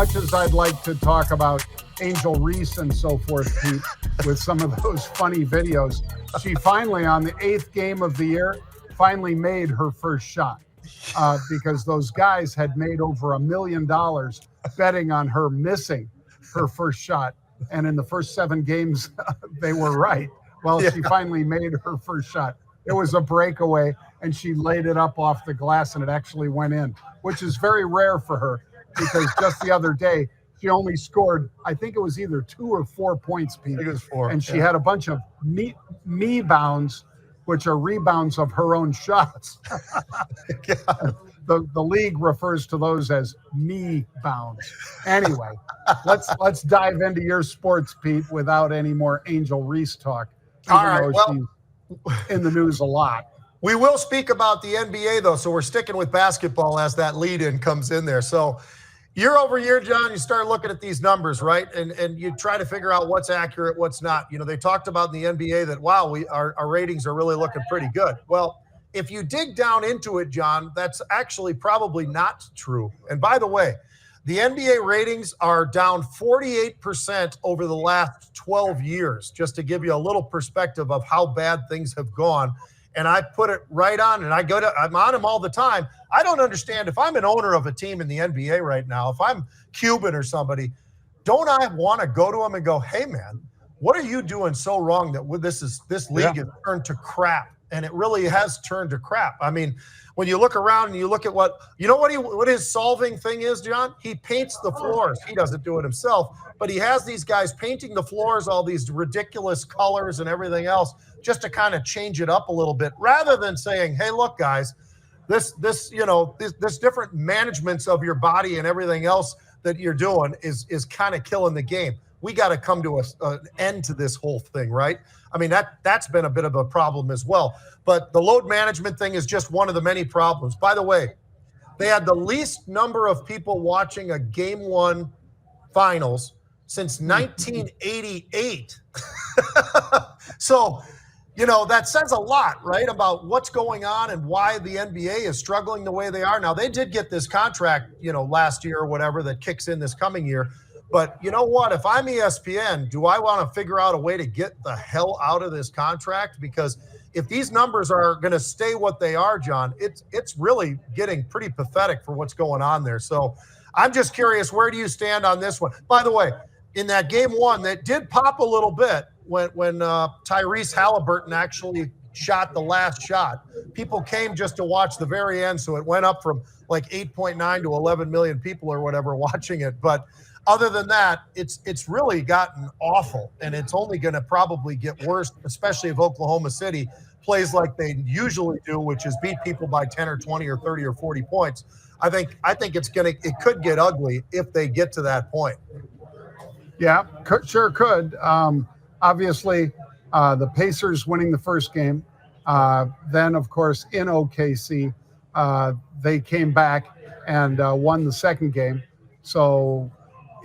much as I'd like to talk about Angel Reese and so forth, Pete, with some of those funny videos, she finally, on the 8th game of the year, finally made her first shot because those guys had made over $1 million betting on her missing her first shot. And in the first 7 games, they were right. Well, she finally made her first shot. It was a breakaway, and she laid it up off the glass, and it actually went in, which is very rare for her because just the other day, she only scored, I think it was either 2 or 4 points, Pete. I think it was 4. And she had a bunch of me bounds, which are rebounds of her own shots. The league refers to those as me bounds. Anyway, let's dive into your sports, Pete, without any more Angel Reese talk. All right, well, she's in the news a lot. We will speak about the NBA, though, so we're sticking with basketball as that lead-in comes in there. So year over year, John, you start looking at these numbers, right? And you try to figure out what's accurate, what's not. You know, they talked about in the NBA that, wow, our ratings are really looking pretty good. Well, if you dig down into it, John, that's actually probably not true. And by the way, the NBA ratings are down 48% over the last 12 years, just to give you a little perspective of how bad things have gone. And I put it right on, and I'm on them all the time. I don't understand. If I'm an owner of a team in the NBA right now, if I'm Cuban or somebody, don't I want to go to them and go, hey, man, what are you doing so wrong that this league has turned to crap? And it really has turned to crap. I mean, when you look around and you look at what his solving thing is, John, he paints the floors. He doesn't do it himself, but he has these guys painting the floors, all these ridiculous colors and everything else, just to kind of change it up a little bit, rather than saying, hey, look, guys, this different managements of your body and everything else that you're doing is kind of killing the game. We got to come to an end to this whole thing, right? I mean, that's been a bit of a problem as well. But the load management thing is just one of the many problems. By the way, they had the least number of people watching a Game 1 finals since 1988. So, that says a lot, right, about what's going on and why the NBA is struggling the way they are. Now, they did get this contract, last year or whatever that kicks in this coming year. But you know what? If I'm ESPN, do I want to figure out a way to get the hell out of this contract? Because if these numbers are going to stay what they are, John, it's really getting pretty pathetic for what's going on there. So I'm just curious, where do you stand on this one? By the way, in that Game 1, that did pop a little bit when Tyrese Halliburton actually shot the last shot. People came just to watch the very end, so it went up from like 8.9 to 11 million people or whatever watching it. But other than that, it's really gotten awful, and it's only going to probably get worse, especially if Oklahoma City plays like they usually do, which is beat people by 10 or 20 or 30 or 40 points. I think it could get ugly if they get to that point. Yeah, sure could. Obviously, the Pacers winning the first game. Then, of course, in OKC, they came back and won the second game. So,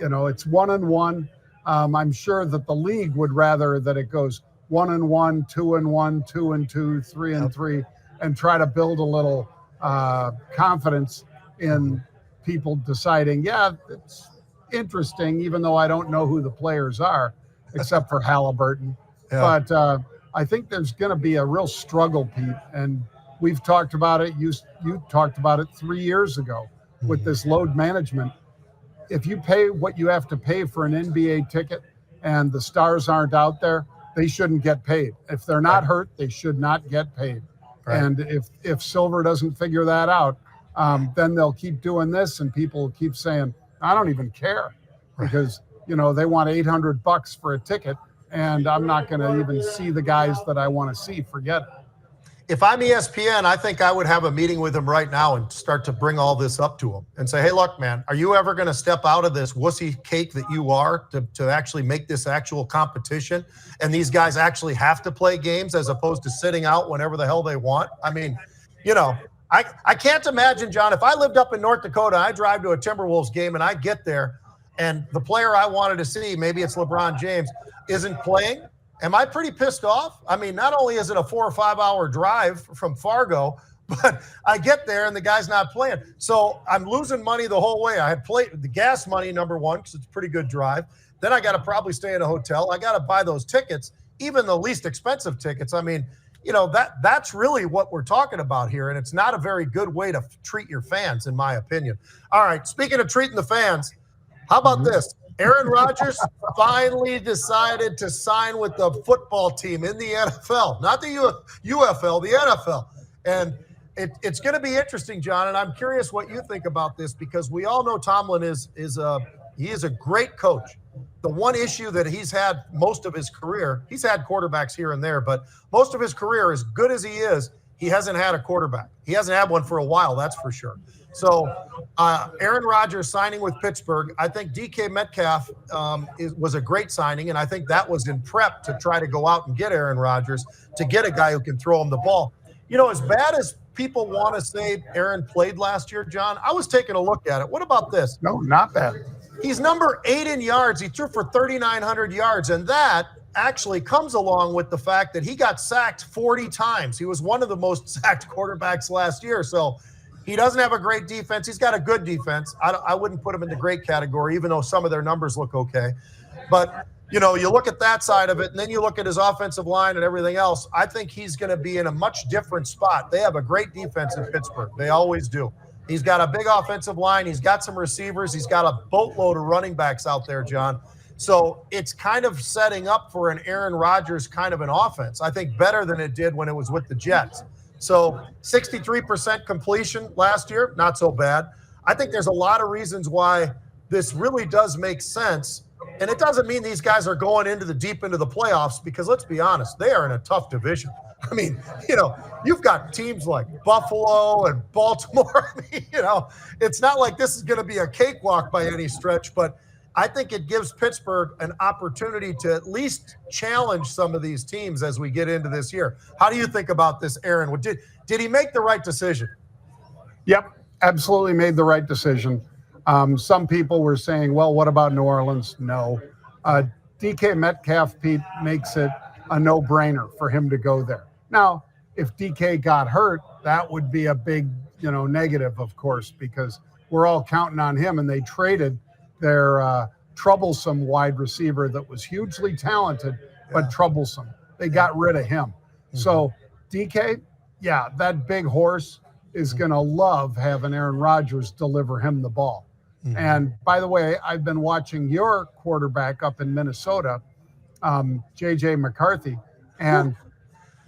it's 1-1. I'm sure that the league would rather that it goes 1-1, 2-1, 2-2, 3-3, and try to build a little confidence in people deciding, it's interesting, even though I don't know who the players are, except for Halliburton. Yeah. But I think there's going to be a real struggle, Pete, and we've talked about it. You talked about it 3 years ago with this load management. If you pay what you have to pay for an NBA ticket and the stars aren't out there, they shouldn't get paid. If they're not hurt, they should not get paid. Right. And if Silver doesn't figure that out, then they'll keep doing this, and people will keep saying, I don't even care, because, they want $800 for a ticket, and I'm not going to even see the guys that I want to see. Forget it. If I'm ESPN, I think I would have a meeting with him right now and start to bring all this up to him and say, hey, look, man, are you ever going to step out of this wussy cake that you are to actually make this actual competition? And these guys actually have to play games as opposed to sitting out whenever the hell they want. I mean, I can't imagine, John, if I lived up in North Dakota, I drive to a Timberwolves game and I get there and the player I wanted to see, maybe it's LeBron James, isn't playing. Am I pretty pissed off? I mean, not only is it a 4 or 5 hour drive from Fargo, But I get there and the guy's not playing. So I'm losing money the whole way. I had played the gas money, number one, because it's a pretty good drive. Then I got to probably stay in a hotel. I got to buy those tickets, even the least expensive tickets. I mean, that's really what we're talking about here. And it's not a very good way to treat your fans, in my opinion. All right. Speaking of treating the fans, how about this? Aaron Rodgers finally decided to sign with the football team in the NFL, not the UFL, the NFL. And it's going to be interesting, John. And I'm curious what you think about this, because we all know Tomlin is a great coach. The one issue that he's had most of his career, he's had quarterbacks here and there, but most of his career, as good as he is, he hasn't had a quarterback. He hasn't had one for a while, that's for sure. So Aaron Rodgers signing with Pittsburgh, I think DK Metcalf was a great signing, and I think that was in prep to try to go out and get Aaron Rodgers, to get a guy who can throw him the ball. As bad as people want to say Aaron played last year, John, I was taking a look at it. What about this? No, not bad. He's number 8 in yards. He threw for 3,900 yards, and that actually comes along with the fact that he got sacked 40 times. He was one of the most sacked quarterbacks last year. So he doesn't have a great defense. He's got a good defense. I wouldn't put him in the great category, even though some of their numbers look okay. But, you look at that side of it, and then you look at his offensive line and everything else. I think he's going to be in a much different spot. They have a great defense in Pittsburgh. They always do. He's got a big offensive line. He's got some receivers. He's got a boatload of running backs out there, John. So it's kind of setting up for an Aaron Rodgers kind of an offense, I think, better than it did when it was with the Jets. So 63% completion last year, not so bad. I think there's a lot of reasons why this really does make sense. And it doesn't mean these guys are going into the deep into the playoffs, because let's be honest, they are in a tough division. I mean, you've got teams like Buffalo and Baltimore. I mean, it's not like this is going to be a cakewalk by any stretch, but I think it gives Pittsburgh an opportunity to at least challenge some of these teams as we get into this year. How do you think about this, Aaron? Did he make the right decision? Yep, absolutely made the right decision. Some people were saying, well, what about New Orleans? No. DK Metcalf, Pete, makes it a no-brainer for him to go there. Now, if DK got hurt, that would be a big, negative, of course, because we're all counting on him, and they traded their troublesome wide receiver that was hugely talented, but troublesome. They got rid of him. So DK, yeah, that big horse is going to love having Aaron Rodgers deliver him the ball. And by the way, I've been watching your quarterback up in Minnesota, JJ McCarthy, and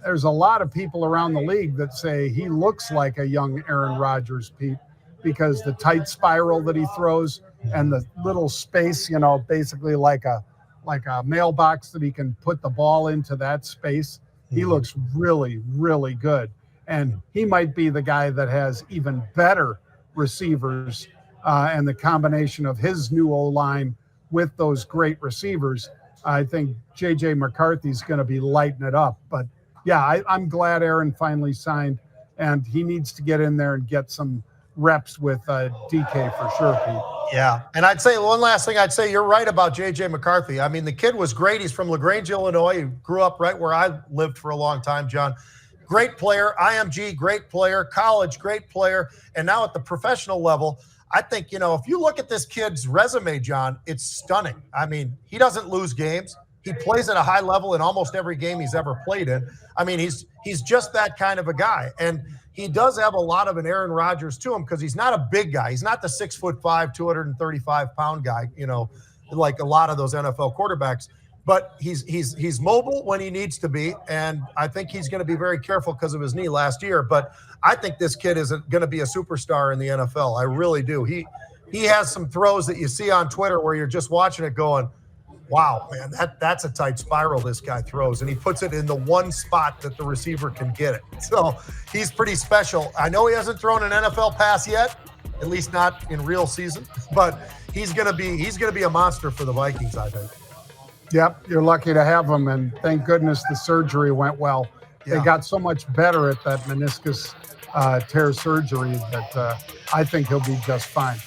there's a lot of people around the league that say he looks like a young Aaron Rodgers, Pete, because the tight spiral that he throws and the little space, basically like a mailbox that he can put the ball into that space. He looks really, really good. And he might be the guy that has even better receivers, and the combination of his new O-line with those great receivers. I think J.J. McCarthy's going to be lighting it up. But, yeah, I'm glad Aaron finally signed, and he needs to get in there and get some reps with DK for sure, Pete. Yeah, and I'd say one last thing. I'd say you're right about J.J. McCarthy. I mean, the kid was great. He's from LaGrange, Illinois. He grew up right where I lived for a long time, John. Great player. IMG, great player. College, great player. And now at the professional level, I think, if you look at this kid's resume, John, it's stunning. I mean, he doesn't lose games. He plays at a high level in almost every game he's ever played in. I mean, he's just that kind of a guy. And he does have a lot of an Aaron Rodgers to him, because he's not a big guy. He's not the 6'5", 235-pound guy, like a lot of those NFL quarterbacks. But he's mobile when he needs to be, and I think he's going to be very careful because of his knee last year. But I think this kid is going to be a superstar in the NFL. I really do. He has some throws that you see on Twitter where you're just watching it going, wow, man, that's a tight spiral this guy throws, and he puts it in the one spot that the receiver can get it. So he's pretty special. I know he hasn't thrown an NFL pass yet, at least not in real season, but he's going to be a monster for the Vikings, I think. Yep, you're lucky to have him, and thank goodness the surgery went well. Yeah. They got so much better at that meniscus tear surgery that I think he'll be just fine.